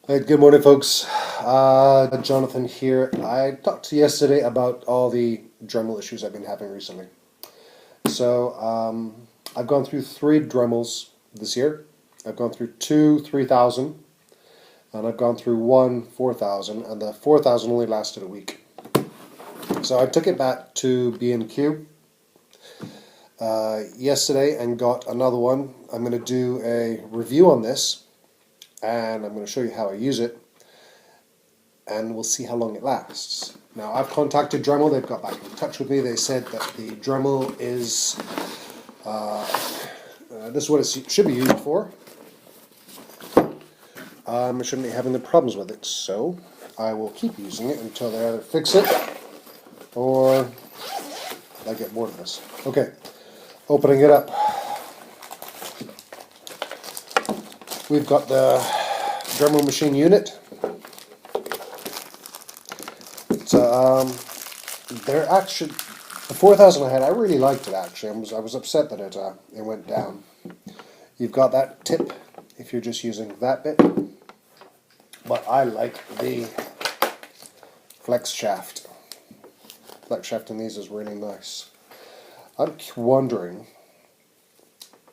Hey, good morning, folks. Jonathan here. I talked to you yesterday about all the Dremel issues I've been having recently. So I've gone through 3 Dremels this year. I've gone through 2 3000, and I've gone through 1 4000, and the 4000 only lasted a week. So I took it back to B&Q yesterday and got another one. I'm going to do a review on this, and I'm going to show you how I use it, and we'll see how long it lasts. Now, I've contacted Dremel. They've got back in touch with me. They said that the Dremel is this is what it should be used for. I shouldn't be having the problems with it, so I will keep using it until they either fix it or I get bored of this. Okay, opening it up. We've got the Dremel machine unit. So they're actually, the 4000 I had, I really liked it actually. I was upset that it went down. You've got that tip if you're just using that bit, but I like the flex shaft. Flex shaft in these is really nice. I'm wondering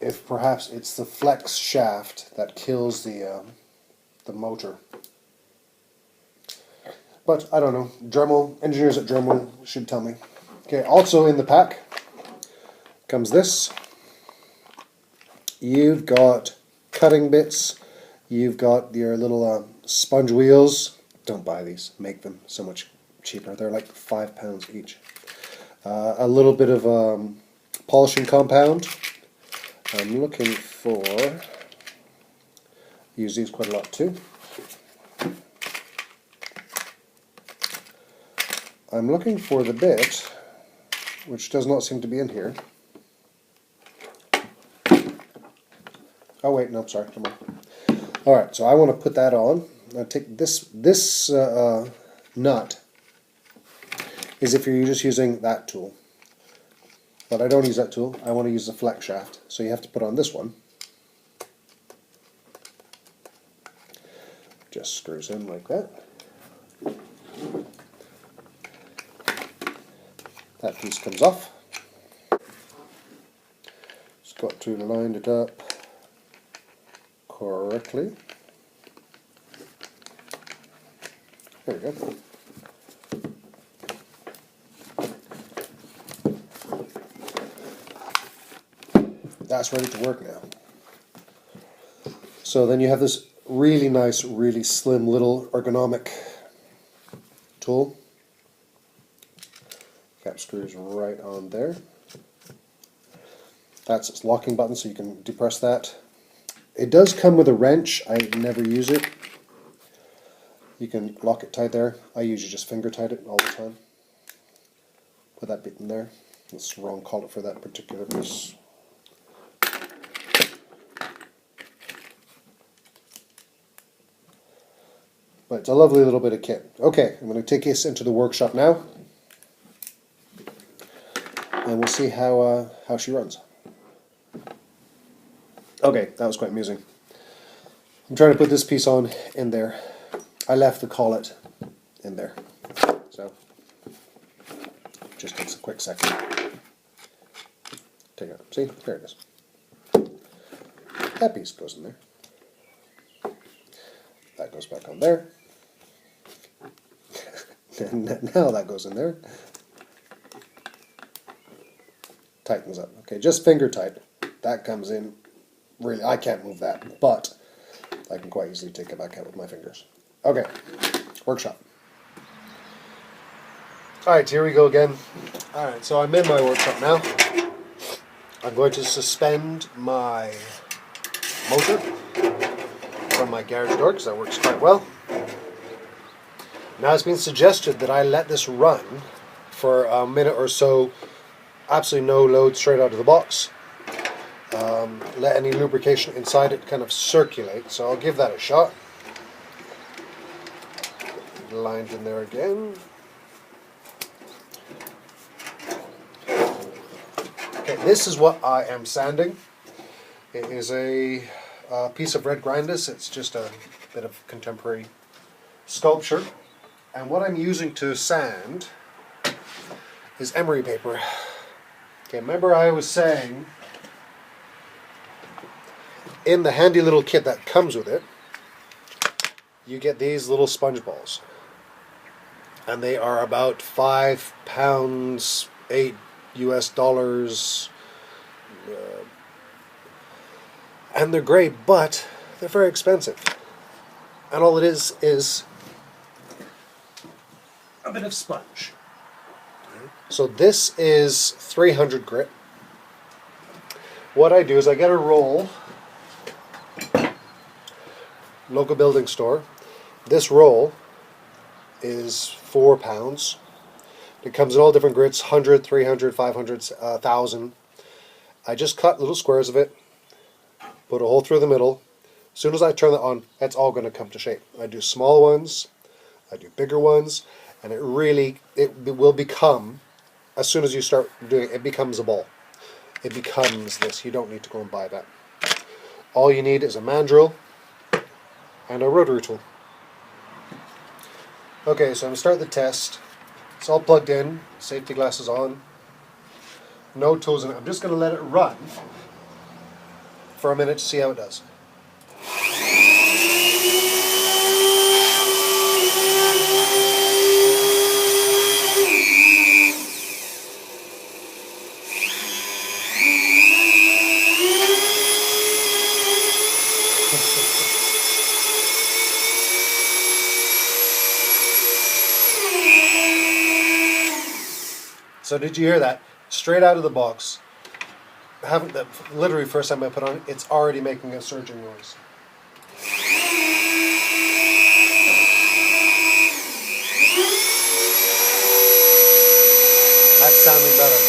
if perhaps it's the flex shaft that kills the motor. But I don't know. Dremel, engineers at Dremel should tell me. Okay, also in the pack comes this. You've got cutting bits. You've got your little sponge wheels. Don't buy these. Make them so much cheaper. They're like £5 each. A little bit of polishing compound. I'm looking for, use these quite a lot too. I'm looking for the bit, which does not seem to be in here. Oh wait, no, sorry, come on. Alright, so I want to put that on. Now take this nut is if you're just using that tool. But I don't use that tool, I want to use the flex shaft. So you have to put on this one. Just screws in like that. That piece comes off. Just got to line it up correctly. There we go. That's ready to work now. So then you have this really nice, really slim little ergonomic tool. Cap screws right on there. That's its locking button, so you can depress that. It does come with a wrench. I never use it. You can lock it tight there. I usually just finger tight it all the time. Put that bit in there. That's the wrong collet for that particular piece. But it's a lovely little bit of kit. Okay, I'm going to take this into the workshop now, and we'll see how she runs. Okay, that was quite amusing. I'm trying to put this piece on in there. I left the collet in there, so just takes a quick second. Take it out. See, there it is. That piece goes in there. That goes back on there. Now that goes in there. Tightens up. Okay, just finger tight. That comes in. Really, I can't move that, but I can quite easily take it back out with my fingers. Okay, workshop. Alright, here we go again. Alright, so I'm in my workshop now. I'm going to suspend my motor from my garage door because that works quite well. Now it's been suggested that I let this run for a minute or so, absolutely no load straight out of the box. Let any lubrication inside it kind of circulate, so I'll give that a shot. Lined in there again. Okay, this is what I am sanding. It is a piece of red grinders. It's just a bit of contemporary sculpture. And what I'm using to sand is emery paper. Okay, remember I was saying in the handy little kit that comes with it, you get these little sponge balls. And they are about £5, $8 US. And they're great, but they're very expensive. And all it is a bit of sponge. So this is 300 grit. What I do is I get a roll, local building store. This roll is £4. It comes in all different grits, 100, 300, 500, 1,000. I just cut little squares of it, put a hole through the middle. As soon as I turn that on, it's all going to come to shape. I do small ones, I do bigger ones, and it will become, as soon as you start doing it, it becomes a ball. It becomes this. You don't need to go and buy that. All you need is a mandrel and a rotary tool. Okay, so I'm going to start the test. It's all plugged in, safety glasses on, no tools in it. I'm just going to let it run for a minute to see how it does. So did you hear that? Straight out of the box. Literally first time I put on it, it's already making a surging noise. That's sounding better.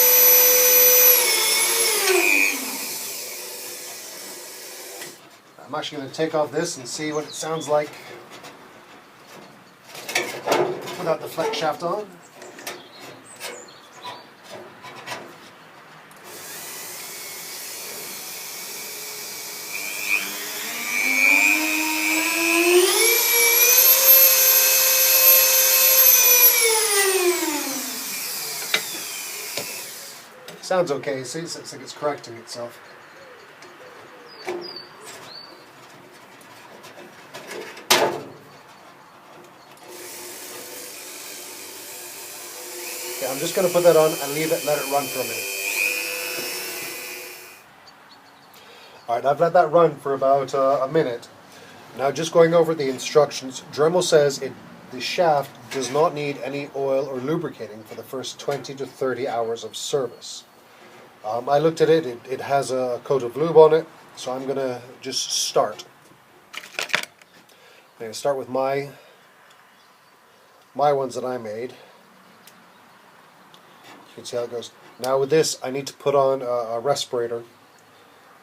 I'm actually going to take off this and see what it sounds like without the flex shaft on. Sounds okay. See, it's like it's correcting itself. Okay, I'm just going to put that on and let it run for a minute. Alright, I've let that run for about a minute. Now just going over the instructions, Dremel says the shaft does not need any oil or lubricating for the first 20 to 30 hours of service. I looked at it, it has a coat of lube on it, so I'm going to just start. I'm going to start with my ones that I made. You can see how it goes. Now with this, I need to put on a respirator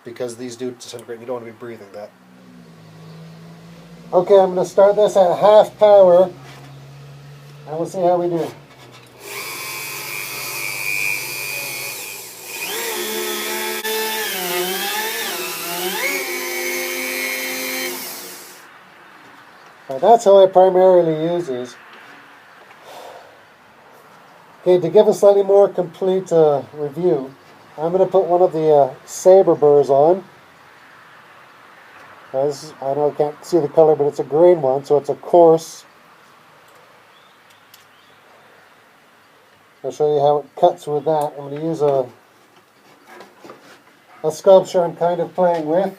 because these do disintegrate and you don't want to be breathing that. Okay, I'm going to start this at half power and we'll see how we do. That's how I primarily use these. Okay, to give a slightly more complete review, I'm going to put one of the saber burrs on. I know I can't see the color, but it's a green one, so it's a coarse. I'll show you how it cuts with that. I'm going to use a sculpture I'm kind of playing with.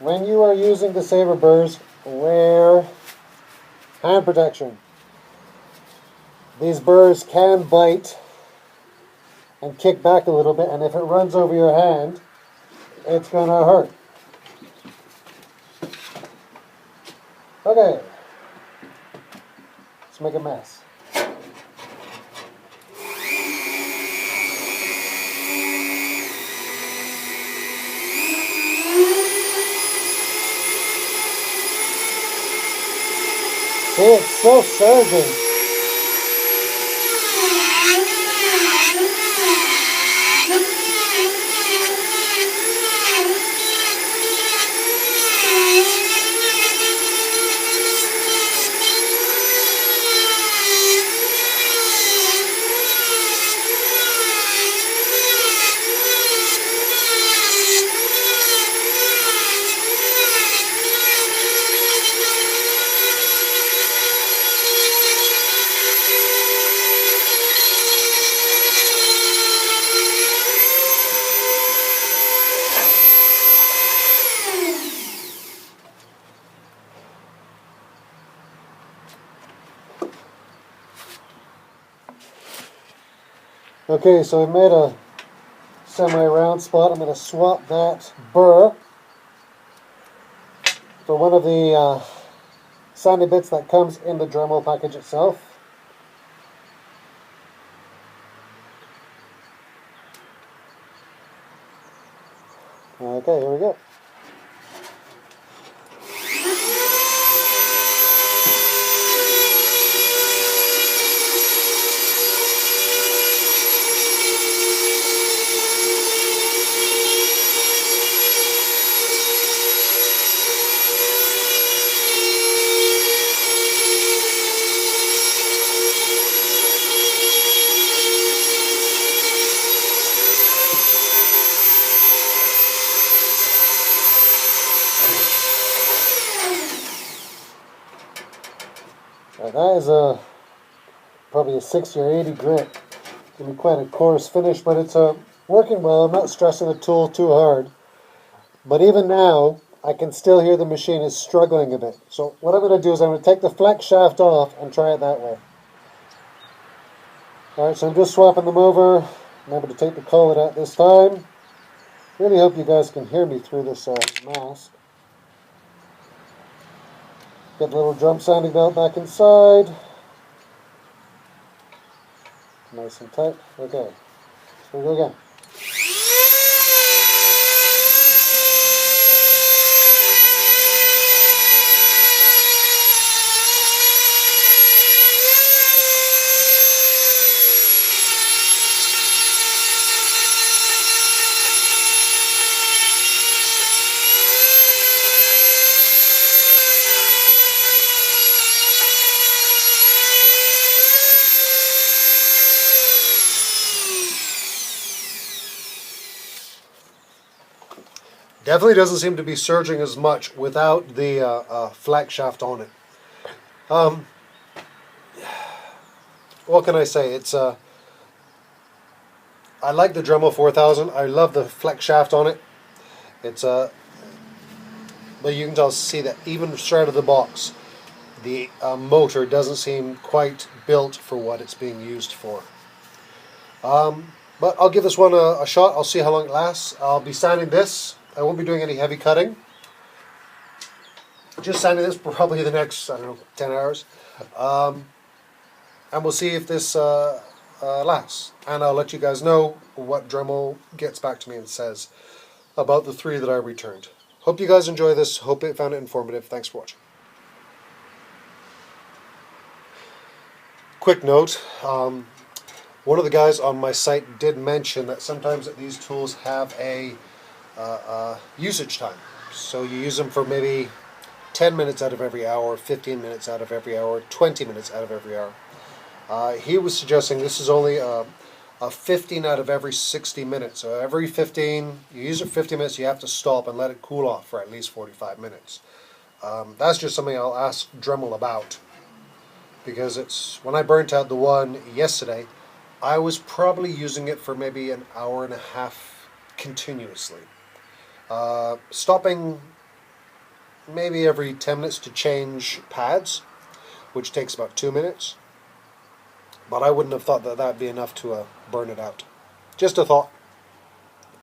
When you are using the saber burrs, wear hand protection. These burrs can bite and kick back a little bit, and if it runs over your hand, it's going to hurt. Okay, let's make a mess. See, it's so surging. Okay, so I've made a semi-round spot. I'm going to swap that burr for one of the sandy bits that comes in the Dremel package itself. Okay, here we go. Now that is probably a 60 or 80 grit. It's going to be quite a coarse finish, but it's working well. I'm not stressing the tool too hard. But even now, I can still hear the machine is struggling a bit. So what I'm going to do is I'm going to take the flex shaft off and try it that way. Alright, so I'm just swapping them over. Remember to take the collet out this time. Really hope you guys can hear me through this mask. Get the little drum sanding belt back inside. Nice and tight. Okay, here we go again. Definitely doesn't seem to be surging as much without the flex shaft on it. What can I say? It's I like the Dremel 4000. I love the flex shaft on it. It's but you can see that even straight out of the box, the motor doesn't seem quite built for what it's being used for. But I'll give this one a shot. I'll see how long it lasts. I'll be sanding this. I won't be doing any heavy cutting. Just sanding this for probably the next, 10 hours. And we'll see if this lasts. And I'll let you guys know what Dremel gets back to me and says about the 3 that I returned. Hope you guys enjoy this. Hope you found it informative. Thanks for watching. Quick note, one of the guys on my site did mention that sometimes that these tools have a usage time. So you use them for maybe 10 minutes out of every hour, 15 minutes out of every hour, 20 minutes out of every hour. He was suggesting this is only a 15 out of every 60 minutes. So every 15, you use it 50 minutes, you have to stop and let it cool off for at least 45 minutes. That's just something I'll ask Dremel about. Because it's when I burnt out the one yesterday, I was probably using it for maybe an hour and a half continuously. Stopping maybe every 10 minutes to change pads, which takes about 2 minutes. But I wouldn't have thought that that'd be enough to burn it out. Just a thought.